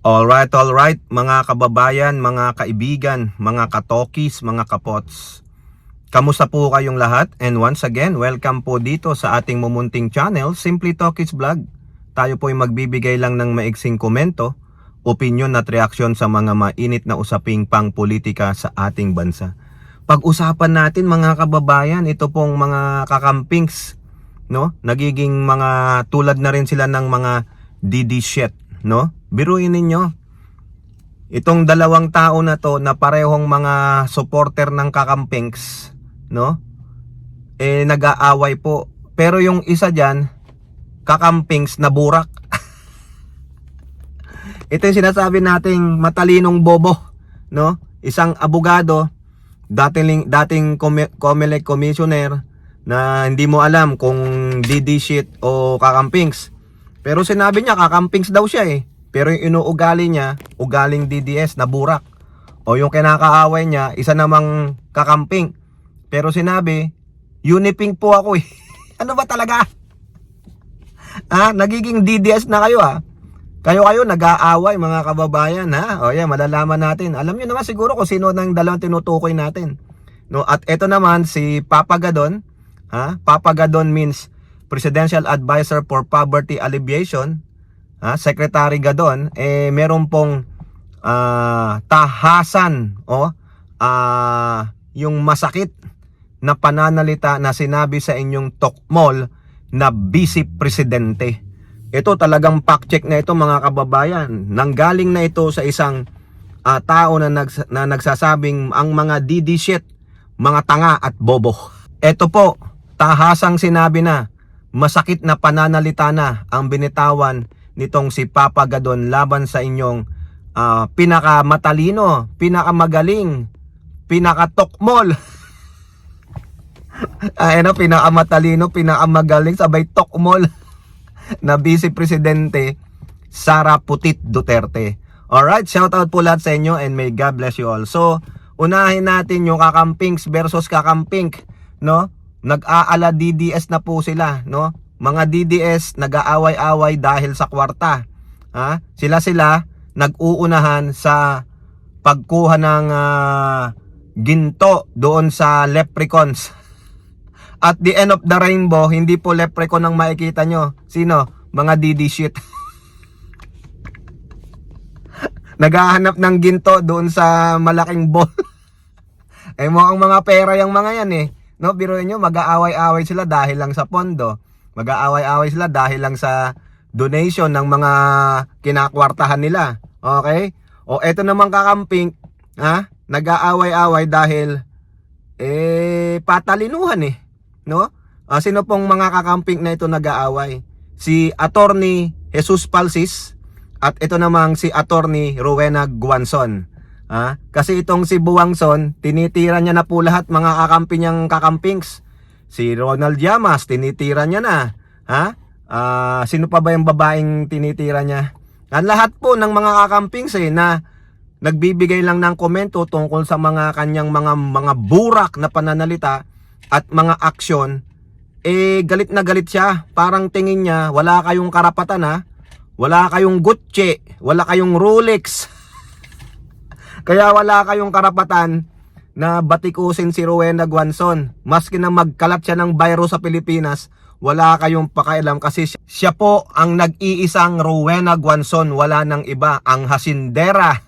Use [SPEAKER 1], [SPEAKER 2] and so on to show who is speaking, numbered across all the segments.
[SPEAKER 1] Alright, mga kababayan, mga kaibigan, mga katokis, mga kapots. Kamusta po kayong lahat? And once again, welcome po dito sa ating mumunting channel, Simply Talkies Vlog. Tayo po ay magbibigay lang ng maiksing komento, opinion at reaksyon sa mga mainit na usaping pang-politika sa ating bansa. Pag-usapan natin mga kababayan, ito pong mga kakampings, no? Nagiging mga tulad na rin sila ng mga DD shit, no? Biruin ninyo, itong dalawang tao na to na parehong mga supporter ng kakampings, no? Nag-aaway po. Pero yung isa diyan, kakampings na burak. Ito yung sinasabi nating matalinong bobo, no? Isang abogado, dating COMELEC commissioner na hindi mo alam kung DD shit o kakampings. Pero sinabi niya kakampings daw siya eh. Pero yung inuugali niya, ugaling DDS na burak. O yung kinakaaway niya, isa namang kakamping. Pero sinabi, uniping po ako eh. Ano ba talaga? Nagiging DDS na kayo ha? Kayo nag-aaway mga kababayan ha? O yan, malalaman natin. Alam niyo naman siguro kung sino ng dalawang tinutukoy natin. No? At ito naman si Papa Gadon. Papa Gadon means Presidential Advisor for Poverty Alleviation. Secretary Gadon, meron pong tahasan yung masakit na pananalita na sinabi sa inyong tokmol na Vice Presidente. Ito talagang fact check na ito mga kababayan. Nanggaling na ito sa isang tao na nagsasabing ang mga DD shit, mga tanga at bobo. Ito po, tahasang sinabi na, masakit na pananalita na ang binitawan nitong si Papa Gadon laban sa inyong pinakamatalino, pinakamagaling, pinakatokmol. Pinakamatalino, pinakamagaling, sabay tokmol na Vice Presidente Sara Putit Duterte. Alright, shout out po lahat sa inyo and may God bless you all. So, unahin natin yung kakampings versus kakamping, no? Nag-aala DDS na po sila, no? Mga DDS nag-aaway-away dahil sa kwarta. Sila nag-uunahan sa pagkuha ng ginto doon sa leprechauns. At the end of the rainbow, hindi po leprechaun ang makikita nyo. Sino? Mga DD shit. Naghahanap ng ginto doon sa malaking ball. Mukhang mga pera yung mga yan eh. No, biruin nyo, mag-aaway-away sila dahil lang sa pondo. Mag-aaway-away sila dahil lang sa donation ng mga kinakwartahan nila. Okay? O eto namang kakamping, nag-aaway-away dahil patalinuhan eh, no? Sino pong mga kakamping na ito nag-aaway? Si Attorney Jesus Palsis at ito namang si Attorney Rowena Guanzon. Kasi itong si Buwangson, tinitira niya na po lahat mga kakampi niyang kakampings. Si Ronald Llamas, tinitira niya na. Sino pa ba yung babaeng tinitira niya? Ang lahat po ng mga kakampings na nagbibigay lang ng komento tungkol sa mga kanyang mga burak na pananalita at mga aksyon, galit na galit siya. Parang tingin niya, wala kayong karapatan wala kayong Gucci, wala kayong Rolex. Kaya wala kayong karapatan na batikusin si Rowena Guanzon. Maski na magkalat siya ng virus sa Pilipinas, wala kayong pakialam kasi siya po ang nag-iisang Rowena Guanzon, wala nang iba, ang hasindera.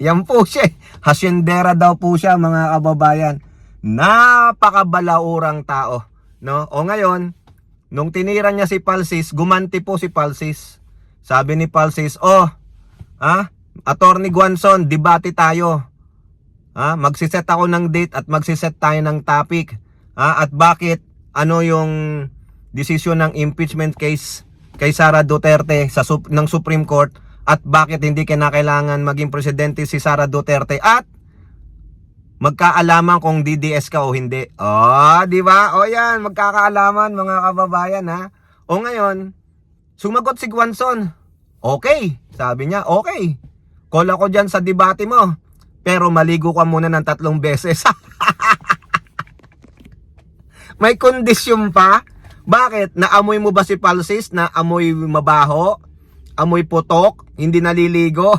[SPEAKER 1] Yan po siya. Hasindera daw po siya mga kababayan. Napakabalaurang tao, no? O ngayon, nung tinira niya si Palsis, gumanti po si Palsis. Sabi ni Palsis, Attorney Guanzon, debate tayo. Magsiset ako ng date at magsiset tayo ng topic. At bakit ano yung desisyon ng impeachment case kay Sara Duterte ng Supreme Court at bakit hindi kinakailangan maging presidente si Sara Duterte at magkaalaman kung DDS ka o hindi. Di ba? Yan, magkakaalaman mga kababayan O ngayon, sumagot si Guanzon. Okay, sabi niya, okay. Call ako dyan sa debate mo. Pero maligo ka muna ng 3 beses. May kondisyon pa. Bakit? Naamoy mo ba si Palsis na amoy mabaho? amoy putok, hindi naliligo.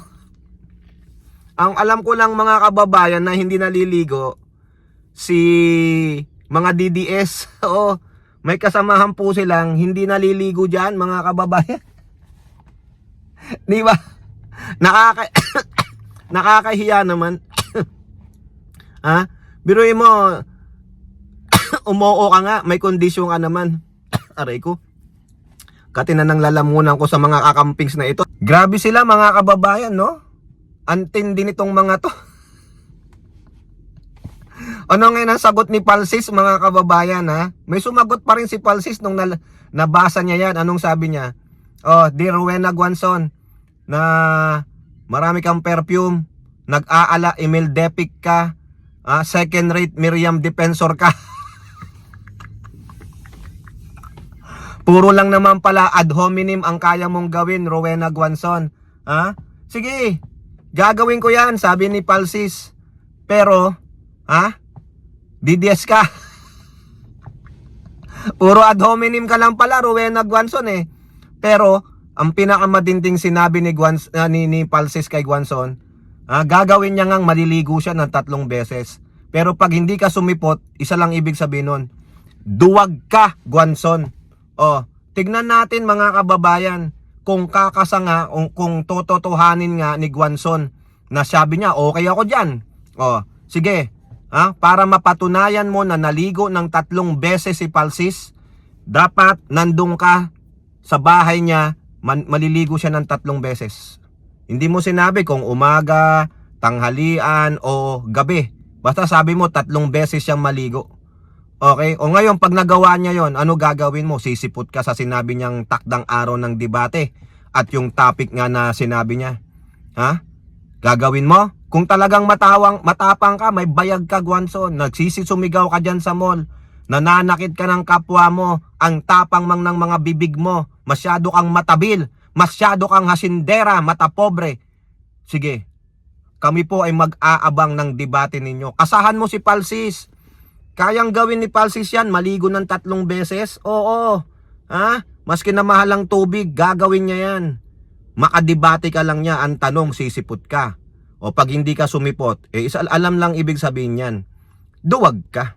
[SPEAKER 1] Ang alam ko lang mga kababayan na hindi naliligo, si mga DDS, o may kasamahan po silang hindi naliligo dyan mga kababayan. Di ba? Nakakahiya naman. Ha? Biruin mo, umoo ka nga, may kondisyon ka naman. Aray ko. Katina ng lalamunan ko sa mga kakampings na ito. Grabe sila mga kababayan, no? Antindi nitong mga to. Ano ngayon ang sagot ni Palsis mga kababayan, ha? May sumagot pa rin si Palsis nung nabasa niya yan. Anong sabi niya? Oh, dear Rowena Guanzon, na marami kang perfume, nag-aala, email depic ka, second rate Miriam Defensor ka. Puro lang naman pala ad hominem ang kaya mong gawin, Rowena Guanzon. Ha? Sige, gagawin ko yan, sabi ni Palsis. Pero, DDS ka. Puro ad hominem ka lang pala, Rowena Guanzon eh. Pero, ang pinakamadinding sinabi ni Palsis kay Guanzon, gagawin niya ngang maliligo siya ng 3 beses. Pero pag hindi ka sumipot, isa lang ibig sabihin nun, duwag ka, Guanzon. Oh, tignan natin mga kababayan kung kakasa nga, kung tototohanin nga ni Guanzon na sabi niya, okay ako dyan. Oh, sige, para mapatunayan mo na naligo ng 3 beses si Palsis, dapat nandun ka sa bahay niya, maliligo siya ng 3 beses. Hindi mo sinabi kung umaga, tanghalian o gabi. Basta sabi mo 3 beses siyang maligo. Okay? O ngayon, pag nagawa niya yon, ano gagawin mo? Sisipot ka sa sinabi niyang takdang araw ng debate at yung topic nga na sinabi niya. Ha? Gagawin mo? Kung talagang matapang ka, may bayag ka, Guanzon, nagsisisumigaw ka dyan sa mall, nananakit ka ng kapwa mo, ang tapang mang ng mga bibig mo, masyado kang matabil, masyado kang hasindera, mata pobre. Sige, kami po ay mag-aabang ng debate ninyo. Kasahan mo si Palsis. Kayang gawin ni Palsis yan, maligo ng 3 beses? Oo. Maski na mahal ang tubig, gagawin niya yan. Makadebate ka lang niya, ang tanong, sisipot ka. O pag hindi ka sumipot, alam lang ibig sabihin yan. Duwag ka.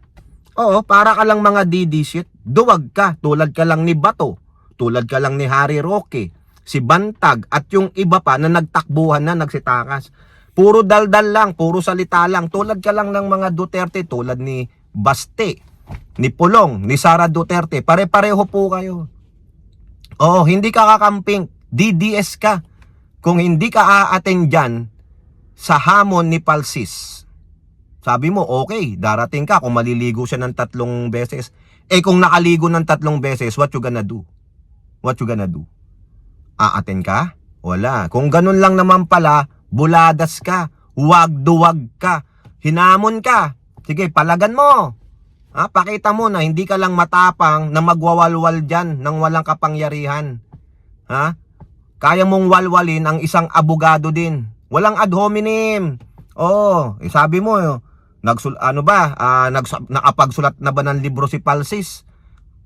[SPEAKER 1] Oo, para ka lang mga DD shit. Duwag ka, tulad ka lang ni Bato, tulad ka lang ni Harry Roque, si Bantag, at yung iba pa na nagtakbuhan na, nagsitakas. Puro daldal lang, puro salita lang, tulad ka lang ng mga Duterte, tulad ni Baste, ni Pulong, ni Sara Duterte, pare-pareho po kayo. Oh, hindi ka kakamping, DDS ka. Kung hindi ka a-attend dyan sa hamon ni Palsis, sabi mo, okay, darating ka kung maliligo siya ng 3 beses. Kung nakaligo ng 3 beses, what you gonna do? What you gonna do? A-attend ka? Wala. Kung ganun lang naman pala, buladas ka, huwag-duwag ka, hinamon ka. Sige, palagan mo. Pakita mo na hindi ka lang matapang na magwawalwal dyan ng walang kapangyarihan. Kaya mong walwalin ang isang abogado din. Walang ad hominem. Sabi mo, nakapagsulat na ba ng libro si Palsis?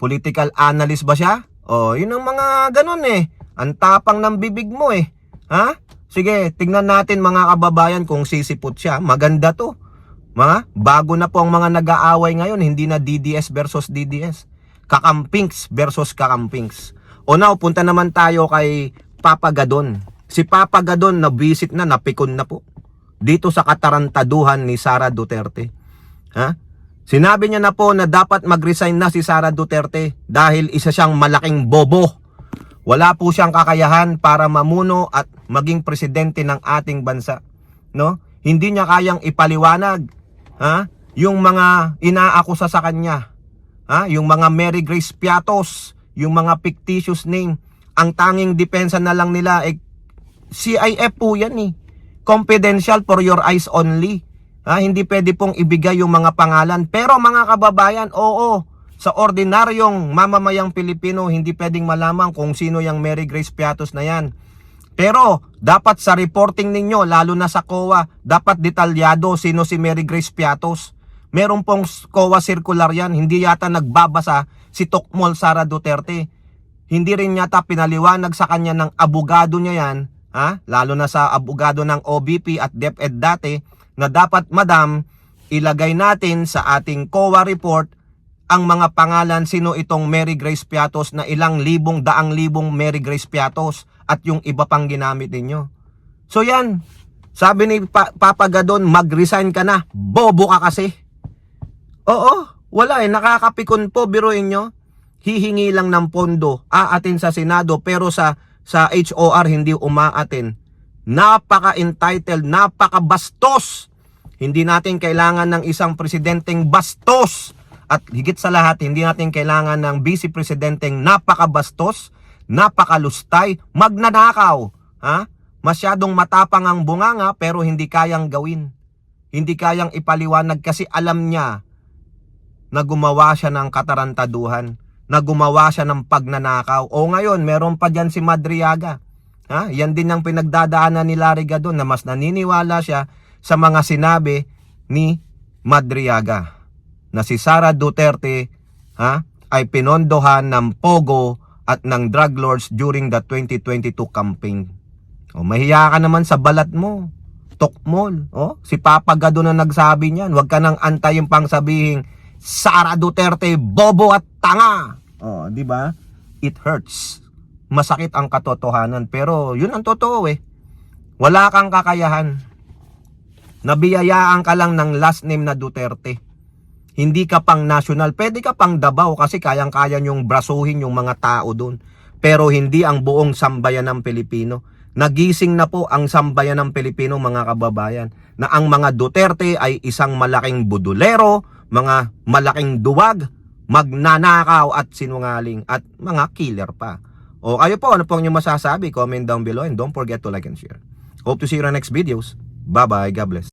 [SPEAKER 1] Political analyst ba siya? Yun ang mga ganun eh. Ang tapang ng bibig mo eh. Sige, tingnan natin mga kababayan kung sisipot siya. Maganda to. Bago na po ang mga nag-aaway ngayon, hindi na DDS versus DDS. Kakampings versus kakampings. Now, punta naman tayo kay Papa Gadon. Si Papa Gadon na visit na, napikon na po dito sa katarantaduhan ni Sara Duterte. Sinabi niya na po na dapat mag-resign na si Sara Duterte dahil isa siyang malaking bobo. Wala po siyang kakayahan para mamuno at maging presidente ng ating bansa. No? Hindi niya kayang ipaliwanag yung mga inaakusa sa kanya. Yung mga Mary Grace Piatos, yung mga fictitious name. Ang tanging depensa na lang nila CIF po yan eh. Confidential for your eyes only. Hindi pwede pong ibigay yung mga pangalan. Pero mga kababayan, oo, sa ordinaryong mamamayang Pilipino, hindi pwedeng malaman kung sino yung Mary Grace Piatos na yan. Pero dapat sa reporting ninyo, lalo na sa COA, dapat detalyado sino si Mary Grace Piatos. Meron pong COA circular yan, hindi yata nagbabasa si Tokmol Sara Duterte. Hindi rin yata pinaliwanag sa kanya ng abogado niya yan, lalo na sa abogado ng OBP at DepEd dati, na dapat, madam, ilagay natin sa ating COA report ang mga pangalan sino itong Mary Grace Piatos na ilang libong, daang libong Mary Grace Piatos at yung iba pang ginamit ninyo. So yan, sabi ni Papa Gadon, mag-resign ka na, bobo ka kasi. Oo, wala nakakapikon po, biruin nyo. Hihingi lang ng pondo, aatin sa Senado, pero sa HOR hindi umaatin. Napaka-entitled, napaka-bastos. Hindi natin kailangan ng isang presidenteng bastos. At higit sa lahat, hindi natin kailangan ng vice presidenteng napaka-bastos, napaka-lustay, magnanakaw. Masyadong matapang ang bunganga pero hindi kayang gawin. Hindi kayang ipaliwanag kasi alam niya na gumawa siya ng katarantaduhan, na gumawa siya ng pagnanakaw. O ngayon, meron pa dyan si Madriaga. Yan din ang pinagdadaanan ni Larry Gadon, na mas naniniwala siya sa mga sinabi ni Madriaga, na si Sara Duterte ay pinondohan ng Pogo at ng drug lords during the 2022 campaign. O, mahiya ka naman sa balat mo, Tokmol. Si Papa Gadon na nagsabi niyan. Huwag ka nang antayin pang sabihin Sara Duterte bobo at tanga. Di ba? It hurts. Masakit ang katotohanan, pero yun ang totoo Wala kang kakayahan. Nabiyayaan ka lang ng last name na Duterte. Hindi ka pang national. Pwede ka pang Davao kasi kayang-kaya nyong brasuhin yung mga tao doon. Pero hindi ang buong sambayan ng Pilipino. Nagising na po ang sambayan ng Pilipino, mga kababayan, na ang mga Duterte ay isang malaking budulero, mga malaking duwag, magnanakaw at sinungaling at mga killer pa. O kayo po, ano po ang inyong masasabi? Comment down below and don't forget to like and share. Hope to see you in our next videos. Bye-bye. God bless.